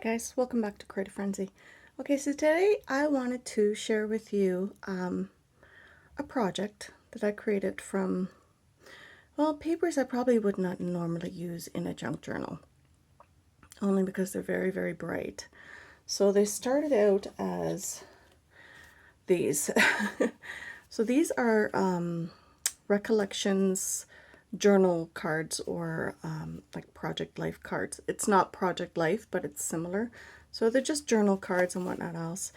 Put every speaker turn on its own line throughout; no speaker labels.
guys, welcome back to Creative Frenzy. Okay, so today I wanted to share with you a project that I created from, well, papers I probably would not normally use in a junk journal, only because they're very, very bright. So they started out as these. So these are Recollections journal cards, or like Project Life cards. It's not Project Life, but it's similar. So they're just journal cards and whatnot else.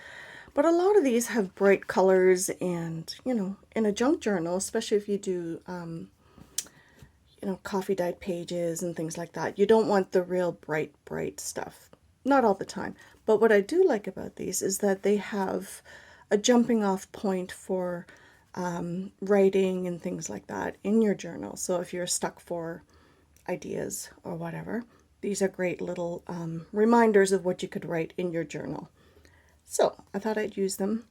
But a lot of these have bright colors, and in a junk journal, especially if you do coffee dyed pages and things like that, you don't want the real bright stuff. Not all the time. But what I do like about these is that they have a jumping off point for writing and things like that in your journal. So if you're stuck for ideas or whatever, these are great little reminders of what you could write in your journal. So I thought I'd use them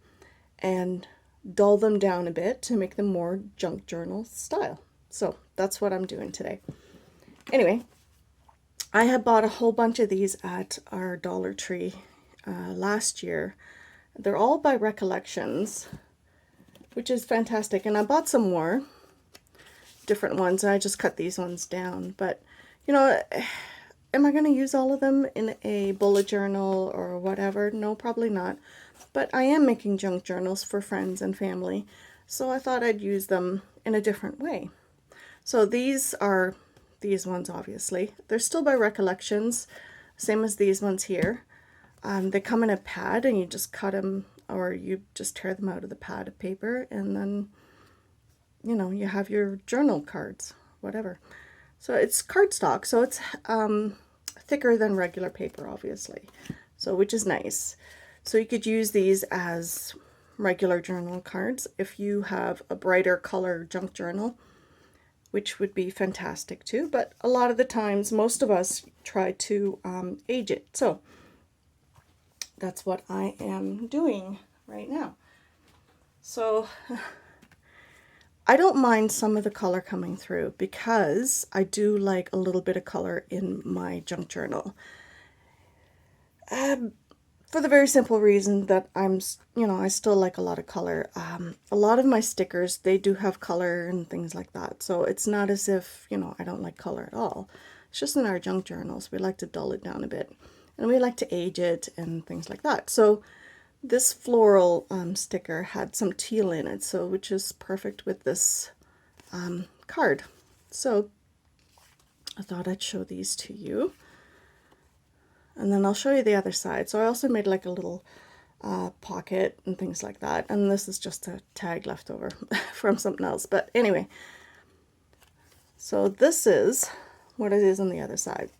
and dull them down a bit to make them more junk journal style. So that's what I'm doing today. Anyway, I had bought a whole bunch of these at our Dollar Tree last year. They're all by Recollections, which is fantastic. And I bought some more different ones, and I just cut these ones down. But, am I going to use all of them in a bullet journal or whatever? No, probably not. But I am making junk journals for friends and family, so I thought I'd use them in a different way. So these are these ones, obviously. They're still by Recollections, same as these ones here. They come in a pad, and you just cut them, or you just tear them out of the pad of paper, and then, you have your journal cards, whatever. So it's cardstock, so it's thicker than regular paper, obviously, so which is nice. So you could use these as regular journal cards if you have a brighter color junk journal, which would be fantastic too. But a lot of the times, most of us try to age it. So that's what I am doing right now. So I don't mind some of the color coming through, because I do like a little bit of color in my junk journal. For the very simple reason that I still like a lot of color. A lot of my stickers, they do have color and things like that. So it's not as if, I don't like color at all. It's just in our junk journals, we like to dull it down a bit. And we like to age it and things like that. So this floral sticker had some teal in it, so which is perfect with this card. So I thought I'd show these to you. And then I'll show you the other side. So I also made like a little pocket and things like that. And this is just a tag left over from something else. But anyway, so this is what it is on the other side.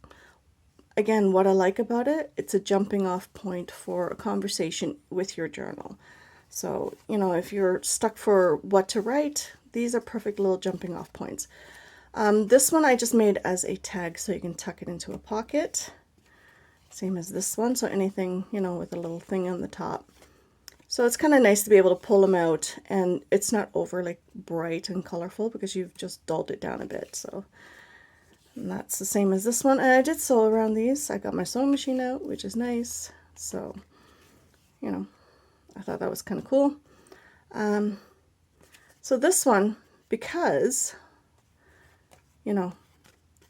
Again, what I like about it, it's a jumping off point for a conversation with your journal. So, if you're stuck for what to write, these are perfect little jumping off points. This one I just made as a tag, so you can tuck it into a pocket. Same as this one, so anything, with a little thing on the top. So it's kind of nice to be able to pull them out, and it's not overly bright and colorful because you've just dulled it down a bit. So, and that's the same as this one. And I did sew around these. I got my sewing machine out, which is nice. So, I thought that was kind of cool. So this one, because,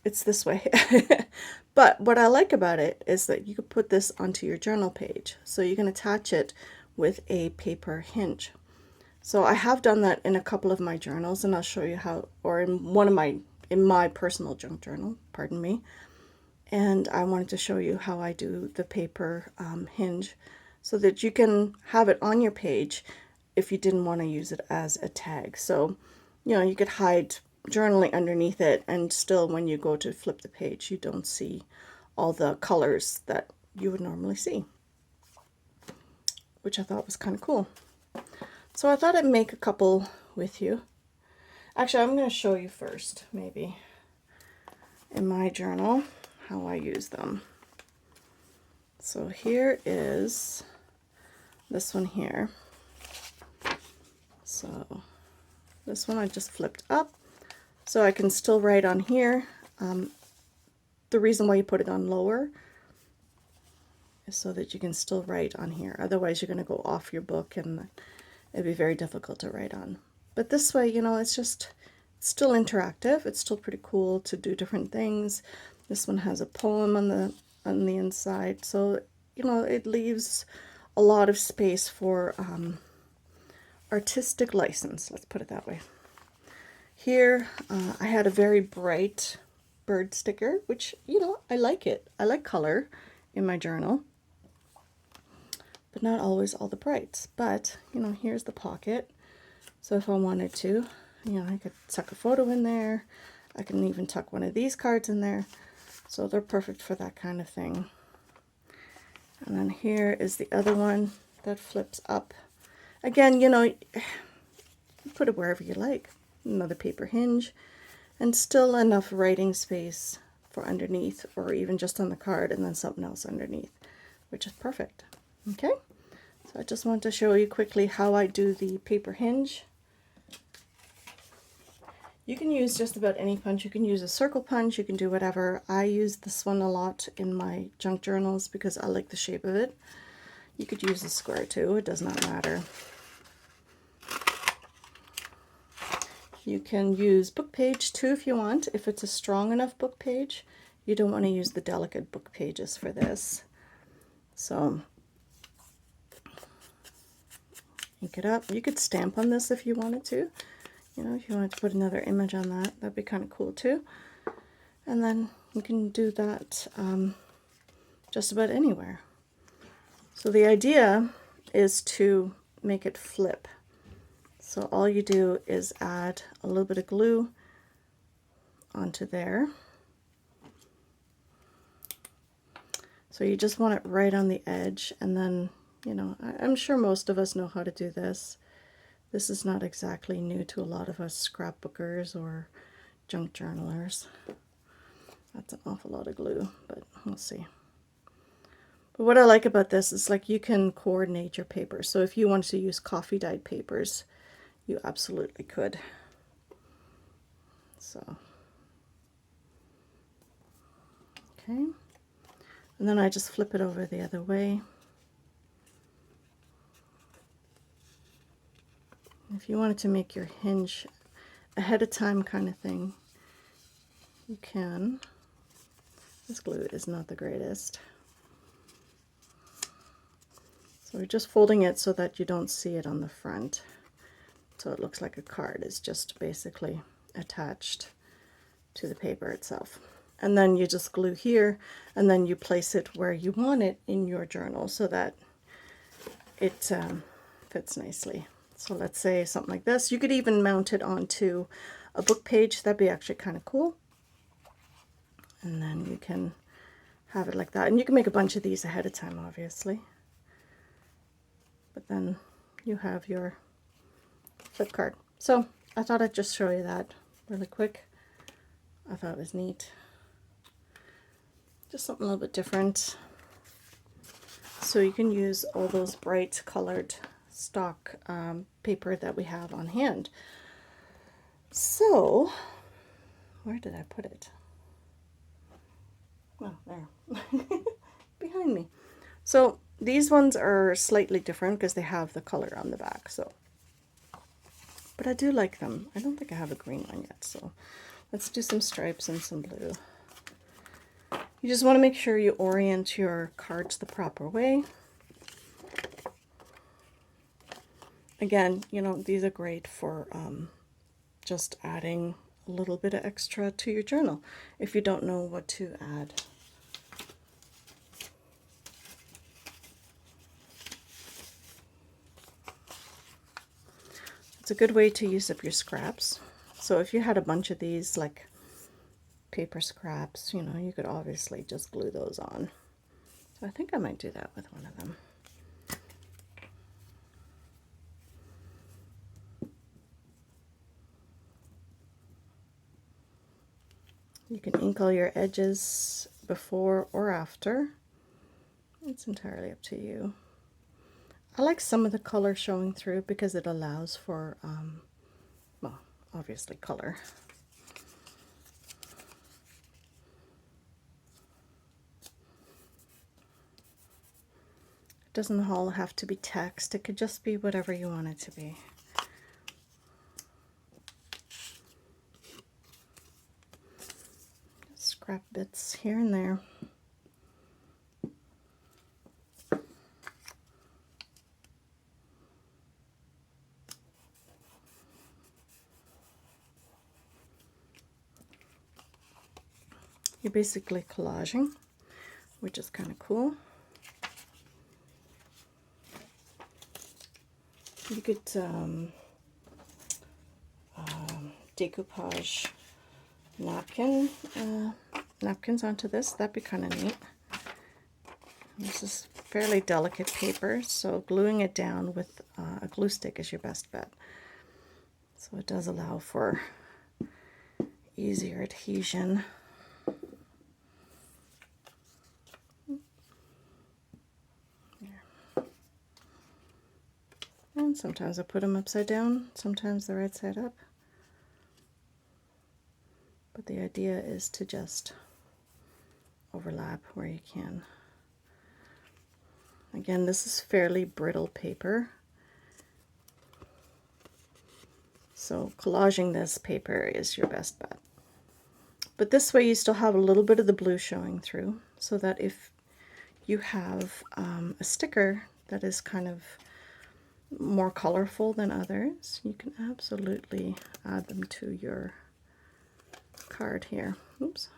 it's this way. But what I like about it is that you could put this onto your journal page. So you can attach it with a paper hinge. So I have done that in a couple of my journals, and I'll show you how, or in my personal junk journal, pardon me. And I wanted to show you how I do the paper hinge, so that you can have it on your page if you didn't want to use it as a tag. So, you could hide journaling underneath it, and still when you go to flip the page, you don't see all the colors that you would normally see, which I thought was kind of cool. So I thought I'd make a couple with you. Actually, I'm going to show you first, maybe, in my journal, how I use them. So here is this one here. So this one I just flipped up, so I can still write on here. The reason why you put it on lower so that you can still write on here. Otherwise you're going to go off your book and it'd be very difficult to write on. But this way, you know, it's still interactive. It's still pretty cool to do different things. This one has a poem on the inside, so you know, it leaves a lot of space for artistic license, let's put it that way. Here I had a very bright bird sticker, which, you know, I like it. I like color in my journal, but not always all the brights. But, you know, here's the pocket. So if I wanted to, you know, I could tuck a photo in there. I can even tuck one of these cards in there. So they're perfect for that kind of thing. And then here is the other one that flips up. Again, you know, you put it wherever you like. Another paper hinge, and still enough writing space for underneath, or even just on the card and then something else underneath, which is perfect. Okay, so I just want to show you quickly how I do the paper hinge. You can use just about any punch. You can use a circle punch, you can do whatever. I use this one a lot in my junk journals because I like the shape of it. You could use a square too, it does not matter. You can use book page too if you want, if it's a strong enough book page. You don't want to use the delicate book pages for this. So, ink it up. You could stamp on this if you wanted to. You know, if you wanted to put another image on that, that'd be kind of cool too. And then you can do that just about anywhere. So the idea is to make it flip. So all you do is add a little bit of glue onto there. So you just want it right on the edge, and then, you know, I'm sure most of us know how to do this. This is not exactly new to a lot of us scrapbookers or junk journalers. That's an awful lot of glue, but we'll see. But what I like about this is, like, you can coordinate your papers. So if you wanted to use coffee dyed papers, you absolutely could. So, okay. And then I just flip it over the other way. If you wanted to make your hinge ahead of time kind of thing, you can. This glue is not the greatest. So we're just folding it so that you don't see it on the front. So it looks like a card is just basically attached to the paper itself. And then you just glue here, and then you place it where you want it in your journal so that it fits nicely. So let's say something like this. You could even mount it onto a book page. That'd be actually kind of cool. And then you can have it like that. And you can make a bunch of these ahead of time, obviously. But then you have your flip card. So I thought I'd just show you that really quick. I thought it was neat. Just something a little bit different. So you can use all those bright colored stock paper that we have on hand. So, where did I put it? Oh, there. Behind me. So these ones are slightly different because they have the color on the back. So, but I do like them. I don't think I have a green one yet. So let's do some stripes and some blue. You just want to make sure you orient your cards the proper way. Again, you know, these are great for just adding a little bit of extra to your journal if you don't know what to add. It's a good way to use up your scraps. So if you had a bunch of these, like paper scraps, you know, you could obviously just glue those on. So I think I might do that with one of them. You can ink all your edges before or after. It's entirely up to you. I like some of the color showing through because it allows for, well, obviously color. doesn't all have to be text. It could just be whatever you want it to be. Scrap bits here and there. You're basically collaging, which is kind of cool. You could decoupage napkins onto this. That'd be kind of neat. This is fairly delicate paper, so gluing it down with a glue stick is your best bet. So it does allow for easier adhesion. And sometimes I put them upside down, sometimes the right side up. But the idea is to just overlap where you can. Again, this is fairly brittle paper. So collaging this paper is your best bet. But this way you still have a little bit of the blue showing through, so that if you have a sticker that is kind of more colorful than others, you can absolutely add them to your card here. Oops.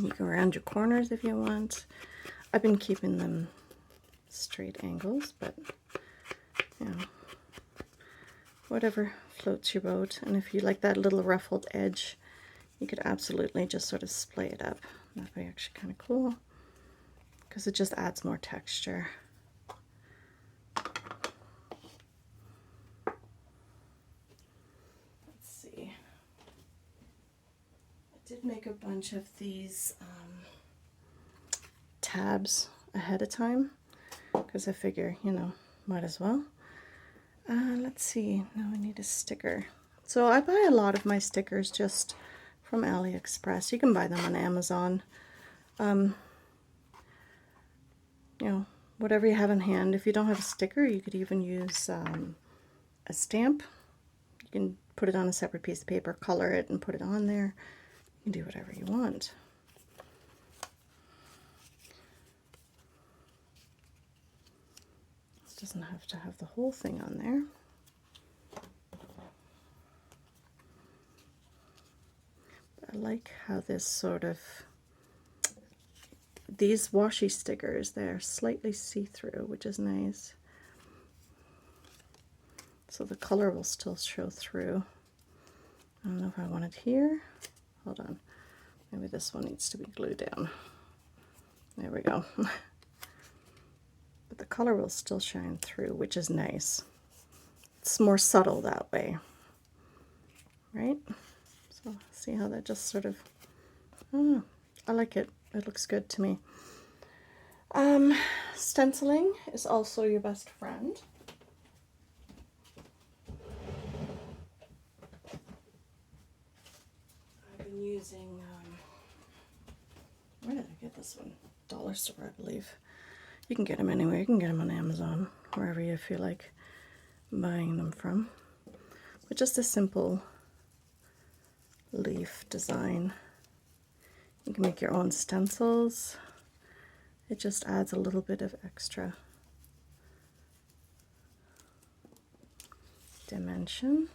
You go around your corners if you want. I've been keeping them straight angles, but you know, whatever floats your boat. And if you like that little ruffled edge, you could absolutely just sort of splay it up. That'd be actually kind of cool, because it just adds more texture. Let's see. I did make a bunch of these tabs ahead of time, because I figure, you know, might as well. Let's see, now I need a sticker. So I buy a lot of my stickers just from AliExpress. You can buy them on Amazon. You know, whatever you have in hand. If you don't have a sticker, you could even use a stamp. You can put it on a separate piece of paper, color it, and put it on there. You can do whatever you want. This doesn't have to have the whole thing on there. I like how this sort of, these washi stickers, they're slightly see-through, which is nice. So the color will still show through. I don't know if I want it here. Hold on. Maybe this one needs to be glued down. There we go. But the color will still shine through, which is nice. It's more subtle that way, right? So see how that just sort of, oh, I like it. It looks good to me. Stenciling is also your best friend. I've been using, where did I get this one? Dollar store, I believe. You can get them anywhere. You can get them on Amazon, wherever you feel like buying them from. But just a simple leaf design. You can make your own stencils. It just adds a little bit of extra dimension.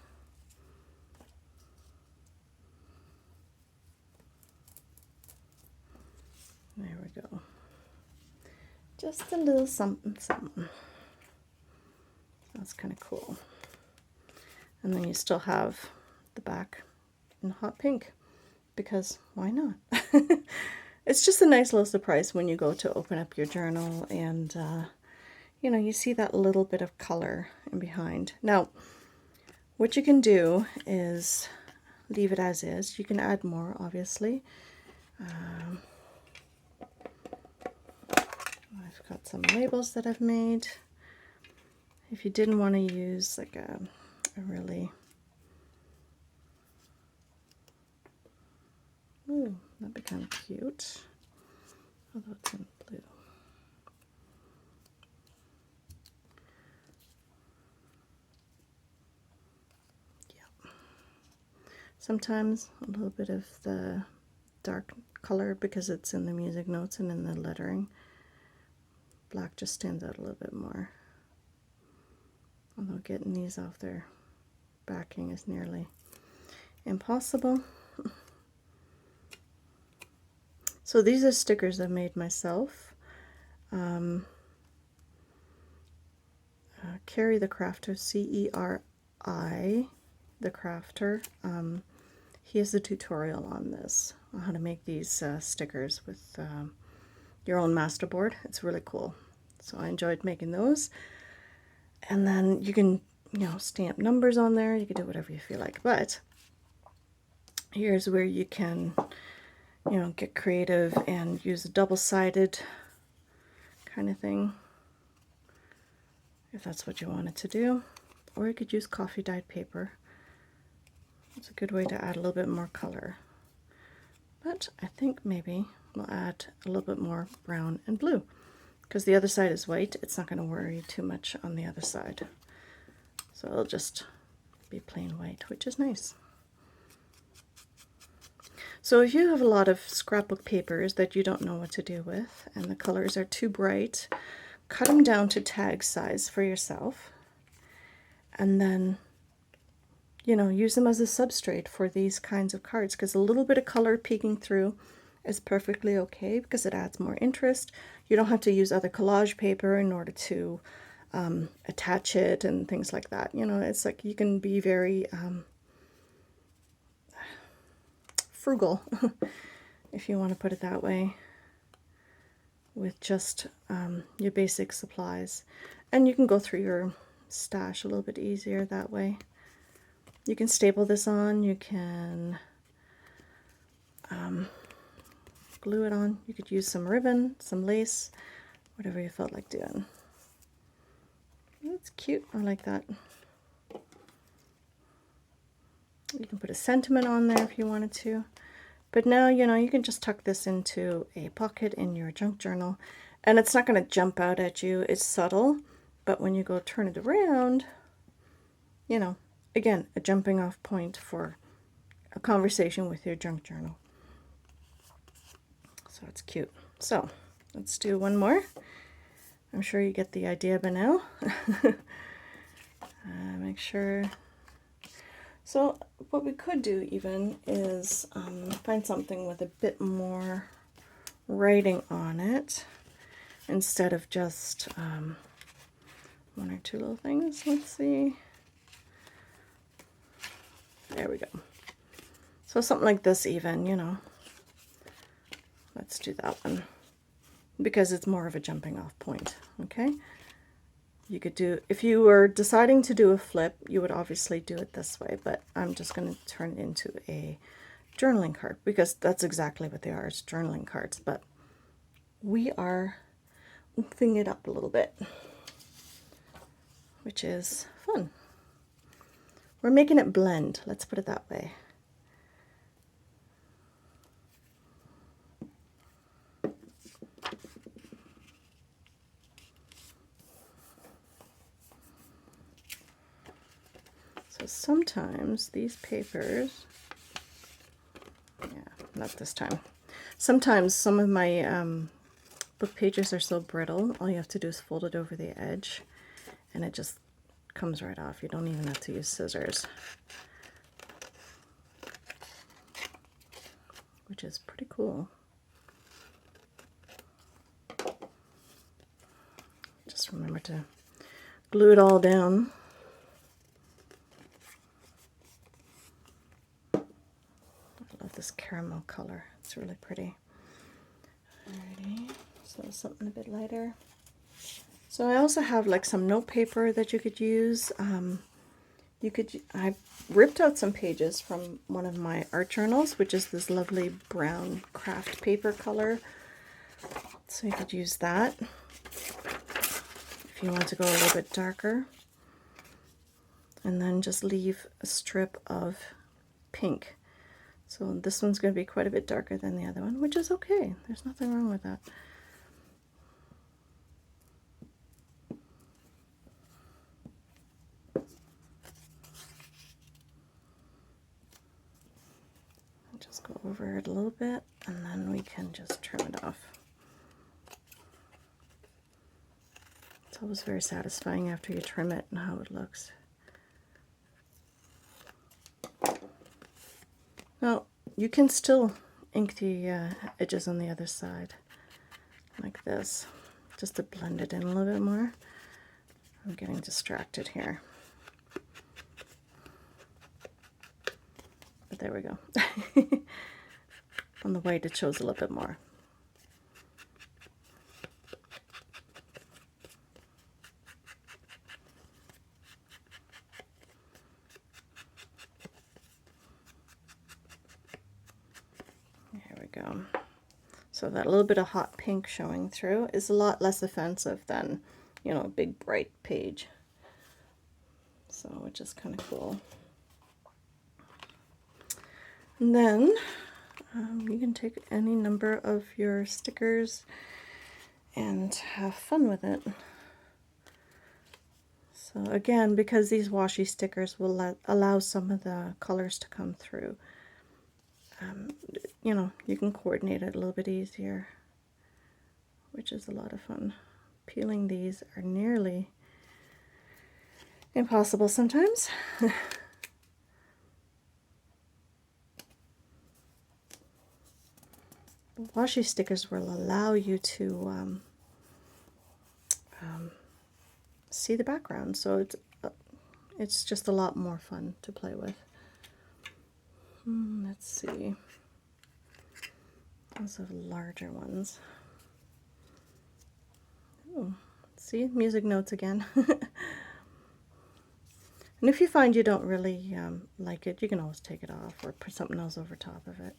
There we go. Just a little something, something. That's kind of cool. And then you still have the back in hot pink, because why not? It's just a nice little surprise when you go to open up your journal and you know, you see that little bit of color in behind. Now, what you can do is leave it as is. You can add more, obviously. I I've got some labels that I've made. If you didn't want to use like a really, ooh, that'd be kind of cute, although it's in blue. Yeah. Sometimes a little bit of the dark color, because it's in the music notes and in the lettering. Black just stands out a little bit more. Although getting these off their backing is nearly impossible. So these are stickers I've made myself. Carrie the Crafter, C-E-R-I, the Crafter. He has a tutorial on this, on how to make these stickers with your own masterboard. It's really cool. So I enjoyed making those. And then you can, you know, stamp numbers on there. You can do whatever you feel like. But here's where you can, you know, get creative and use a double-sided kind of thing, if that's what you wanted to do. Or you could use coffee dyed paper. It's a good way to add a little bit more color. But I think maybe we'll add a little bit more brown and blue, because the other side is white. It's not going to worry too much on the other side. So it'll just be plain white, which is nice. So if you have a lot of scrapbook papers that you don't know what to do with and the colors are too bright, cut them down to tag size for yourself, and then, you know, use them as a substrate for these kinds of cards, because a little bit of color peeking through is perfectly okay, because it adds more interest. You don't have to use other collage paper in order to attach it and things like that. You know, it's like you can be very frugal, if you want to put it that way, with just your basic supplies. And you can go through your stash a little bit easier that way. You can staple this on, you can glue it on, you could use some ribbon, some lace, whatever you felt like doing. That's cute, I like that. You can put a sentiment on there if you wanted to. But now, you know, you can just tuck this into a pocket in your junk journal, and it's not going to jump out at you. It's subtle, but when you go turn it around, you know, again, a jumping off point for a conversation with your junk journal. So it's cute. So let's do one more. I'm sure you get the idea by now. Make sure. So what we could do even is find something with a bit more writing on it, instead of just one or two little things. Let's see. There we go. So something like this even, you know. Let's do that one, because it's more of a jumping off point, okay? You could do, if you were deciding to do a flip, you would obviously do it this way, but I'm just going to turn it into a journaling card, because that's exactly what they are, it's journaling cards, but we are oofing it up a little bit, which is fun. We're making it blend, let's put it that way. So sometimes these papers, yeah, not this time. Sometimes some of my book pages are so brittle, all you have to do is fold it over the edge and it just comes right off. You don't even have to use scissors, which is pretty cool. Just remember to glue it all down. This caramel color, it's really pretty. Alrighty, so something a bit lighter. So I also have like some note paper that you could use. I ripped out some pages from one of my art journals, which is this lovely brown craft paper color. So you could use that. if you want to go a little bit darker. And then just leave a strip of pink. So this one's going to be quite a bit darker than the other one, which is okay. There's nothing wrong with that. Just go over it a little bit, and then we can just trim it off. It's always very satisfying after you trim it and how it looks. Now, you can still ink the edges on the other side, like this, just to blend it in a little bit more. I'm getting distracted here. But there we go. On the white it shows a little bit more. There we go. So that little bit of hot pink showing through is a lot less offensive than, you know, a big bright page. So, which is kind of cool. And then you can take any number of your stickers and have fun with it. So again, because these washi stickers will allow some of the colors to come through, you know, you can coordinate it a little bit easier, which is a lot of fun. Peeling these are nearly impossible sometimes. Washi stickers will allow you to see the background, so it's just a lot more fun to play with. Let's see. Those are larger ones. Oh, see, music notes again. And if you find you don't really like it, you can always take it off or put something else over top of it.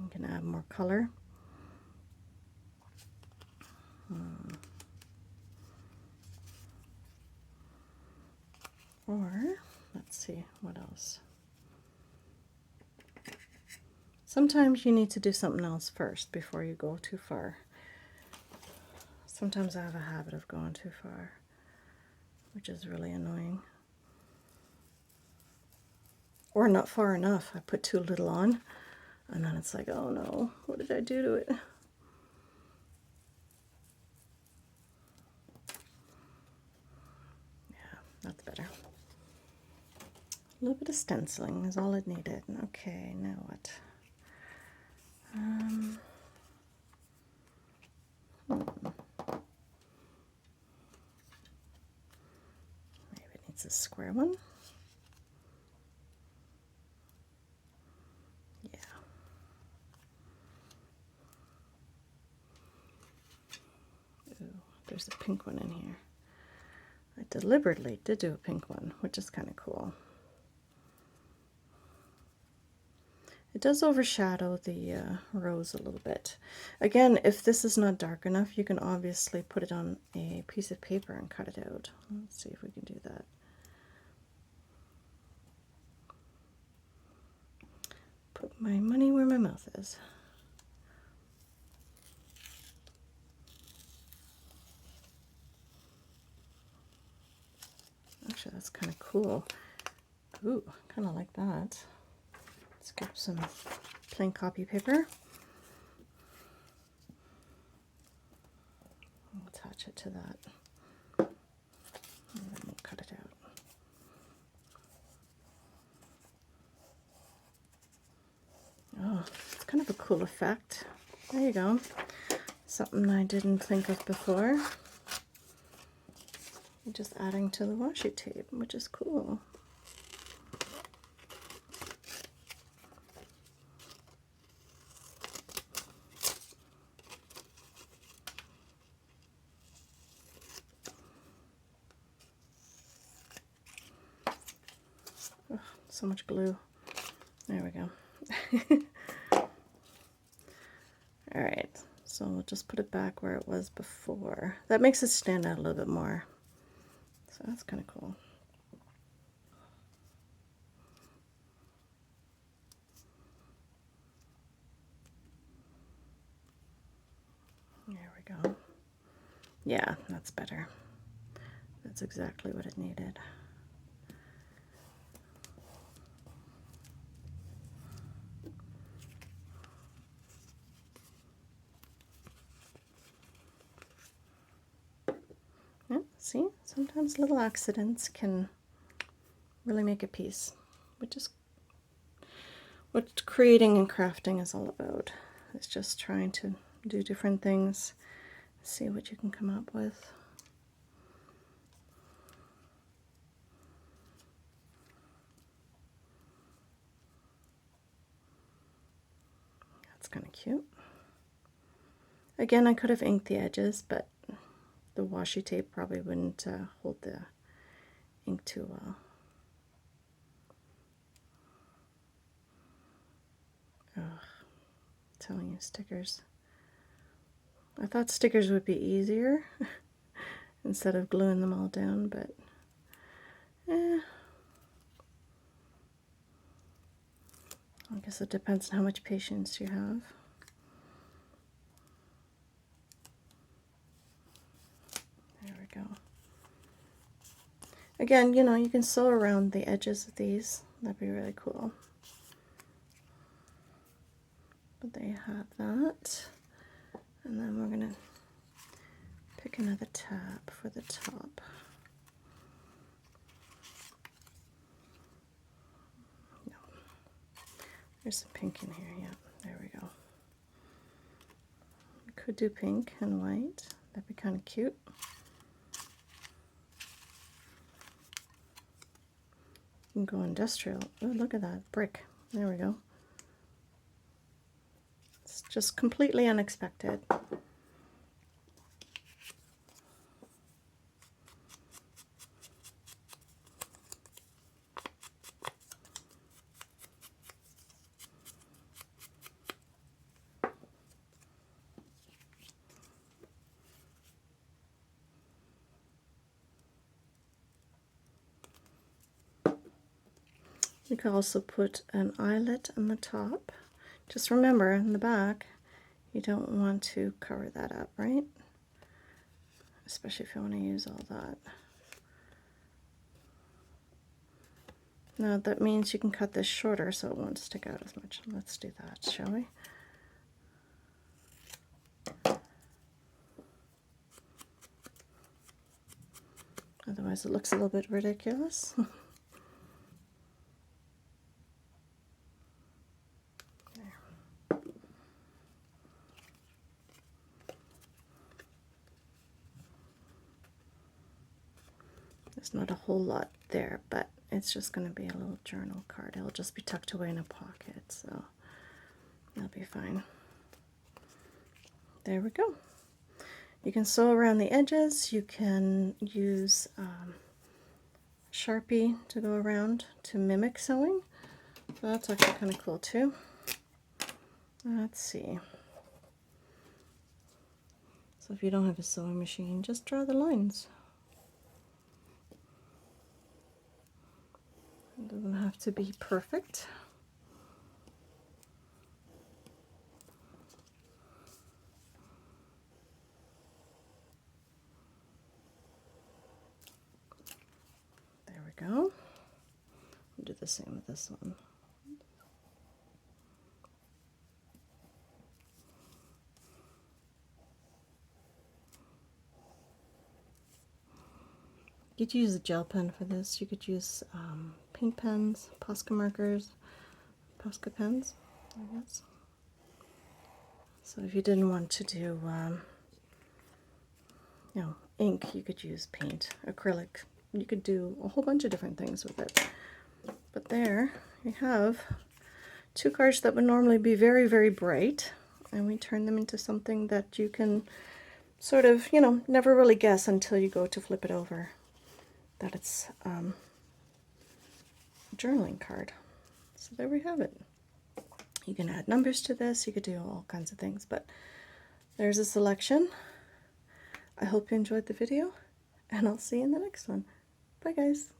You can add more color. Or, let's see, what else? Sometimes you need to do something else first before you go too far. Sometimes I have a habit of going too far, which is really annoying. Or not far enough. I put too little on, and then it's like, oh no, what did I do to it? Yeah, that's better. A little bit of stenciling is all it needed. Okay, now what? Maybe it needs a square one. Yeah. Ooh, there's a pink one in here. I deliberately did do a pink one, which is kind of cool. It does overshadow the rose a little bit. Again, if this is not dark enough, you can obviously put it on a piece of paper and cut it out. Let's see if we can do that. Put my money where my mouth is. Actually, that's kind of cool. Ooh, kind of like that. Let's grab some plain copy paper. Attach it to that. And then we'll cut it out. Oh, it's kind of a cool effect. There you go. Something I didn't think of before. Just adding to the washi tape, which is cool. Oh, so much glue. There we go. All right, So we'll just put it back where it was before. That makes it stand out a little bit more. So that's kind of cool. There we go. Yeah, that's better. That's exactly what it needed. Yeah, see, sometimes little accidents can really make a piece, which is what creating and crafting is all about. It's just trying to do different things, see what you can come up with. That's kind of cute. Again, I could have inked the edges, but the washi tape probably wouldn't hold the ink too well. Ugh, I'm telling you, stickers. I thought stickers would be easier instead of gluing them all down, but I guess it depends on how much patience you have. There we go. Again, you know, you can sew around the edges of these. That'd be really cool. But they have that. And then we're going to pick another tab for the top. No. There's some pink in here, yeah. There we go. We could do pink and white. That'd be kind of cute. You can go industrial. Oh, look at that, brick. There we go. It's just completely unexpected. You can also put an eyelet on the top. Just remember, in the back, you don't want to cover that up, right? Especially if you want to use all that. Now that means you can cut this shorter so it won't stick out as much. Let's do that, shall we? Otherwise it looks a little bit ridiculous. There's not a whole lot there, but it's just going to be a little journal card. It'll just be tucked away in a pocket, so that'll be fine. There we go. You can sew around the edges. You can use Sharpie to go around to mimic sewing. So that's actually kind of cool too. Let's see. So if you don't have a sewing machine, just draw the lines. It doesn't have to be perfect. There we go. We'll do the same with this one. You could use a gel pen for this. You could use paint pens, Posca markers, Posca pens, I guess. So if you didn't want to do, you know, ink, you could use paint, acrylic. You could do a whole bunch of different things with it. But there you have two cards that would normally be very, very bright, and we turn them into something that you can sort of, you know, never really guess until you go to flip it over that it's a journaling card. So there we have it. You can add numbers to this, you could do all kinds of things, but there's a selection. I hope you enjoyed the video, and I'll see you in the next one. Bye guys.